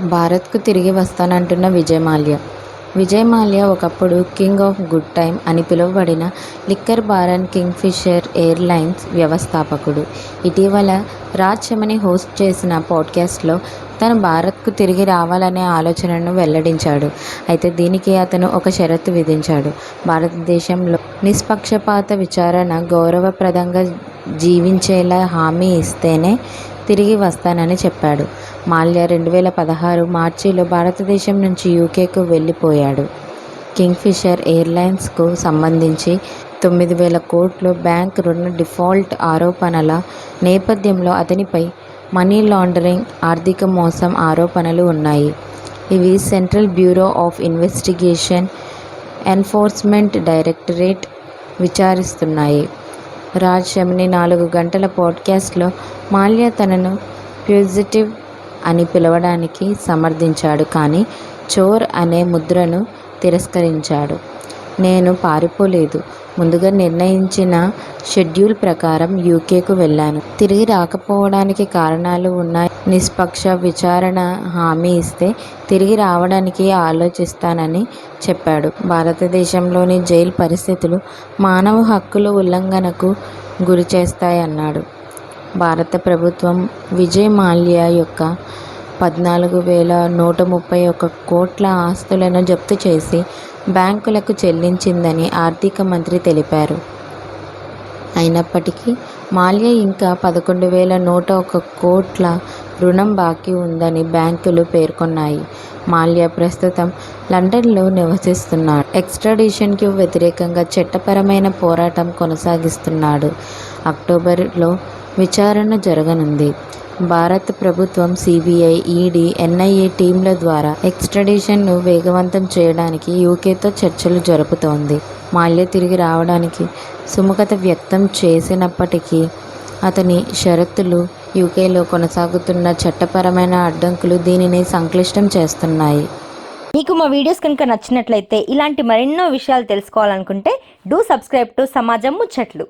భారత్కు తిరిగి వస్తానంటున్న విజయ్ మాల్యా. విజయ్ మాల్యా ఒకప్పుడు కింగ్ ఆఫ్ గుడ్ టైమ్ అని పిలువబడిన లిక్కర్ బారన్ కింగ్ఫిషర్ ఎయిర్లైన్స్ వ్యవస్థాపకుడు. ఇటీవల రాజ్ చమని హోస్ట్ చేసిన పాడ్కాస్ట్లో తను భారత్కు తిరిగి రావాలనే ఆలోచనను వెల్లడించాడు. అయితే దీనికి అతను ఒక షరతు విధించాడు. భారతదేశంలో నిష్పక్షపాత విచారణ గౌరవప్రదంగా జీవించేలా హామీ ఇస్తేనే తిరిగి వస్తానని చెప్పాడు. మాల్యా 2016 మార్చిలో భారతదేశం నుంచి యూకేకు వెళ్లిపోయాడు. కింగ్ఫిషర్ ఎయిర్లైన్స్కు సంబంధించి 9,000 కోట్ల బ్యాంక్ రుణ డిఫాల్ట్ ఆరోపణల నేపథ్యంలో అతనిపై మనీ లాండరింగ్, ఆర్థిక మోసం ఆరోపణలు ఉన్నాయి. ఇవి central bureau of investigation, enforcement directorate విచారిస్తున్నాయి. రాజ్ చమని 4 గంటల పాడ్కాస్ట్లో మాల్యా తనను ఫ్యూజిటివ్ అని పిలవడానికి సమర్థించాడు, కానీ చోర్ అనే ముద్రను తిరస్కరించాడు. నేను పారిపోలేదు. ముందుగా నిర్ణయించిన షెడ్యూల్ ప్రకారం యూకేకు వెళ్లాను. తిరిగి రాకపోవడానికి కారణాలు ఉన్నాయి. నిష్పక్ష విచారణ హామీ ఇస్తే తిరిగి రావడానికి ఆలోచిస్తానని చెప్పాడు. భారతదేశంలోని జైలు పరిస్థితులు మానవ హక్కుల ఉల్లంఘనకు గురిచేస్తాయన్నాడు. భారత ప్రభుత్వం విజయ్ మాల్యా యొక్క 14,131 కోట్ల ఆస్తులను జప్తు చేసి బ్యాంకులకు చెల్లించిందని ఆర్థిక మంత్రి తెలిపారు. అయినప్పటికీ మాల్యా ఇంకా 11,101 కోట్ల రుణం బాకీ ఉందని బ్యాంకులు పేర్కొన్నాయి. మాల్యా ప్రస్తుతం లండన్లో నివసిస్తున్నాడు. ఎక్స్ట్రాడిషన్కు వ్యతిరేకంగా చట్టపరమైన పోరాటం కొనసాగిస్తున్నాడు. అక్టోబర్లో విచారణ జరగనుంది. భారత ప్రభుత్వం సిబిఐ, ఈడీ, ఎన్ఐఏ టీంల ద్వారా ఎక్స్ట్రాడిషన్ను వేగవంతం చేయడానికి యూకేతో చర్చలు జరుపుతోంది. మాల్యా తిరిగి రావడానికి సుముఖత వ్యక్తం చేసినప్పటికీ అతని షరతులు, యూకేలో కొనసాగుతున్న చట్టపరమైన అడ్డంకులు దీనిని సంక్లిష్టం చేస్తున్నాయి. మీకు మా వీడియోస్ కనుక నచ్చినట్లయితే ఇలాంటి మరెన్నో విషయాలు తెలుసుకోవాలనుకుంటే డూ సబ్స్క్రైబ్ టు సమాజం ముచ్చట్లు.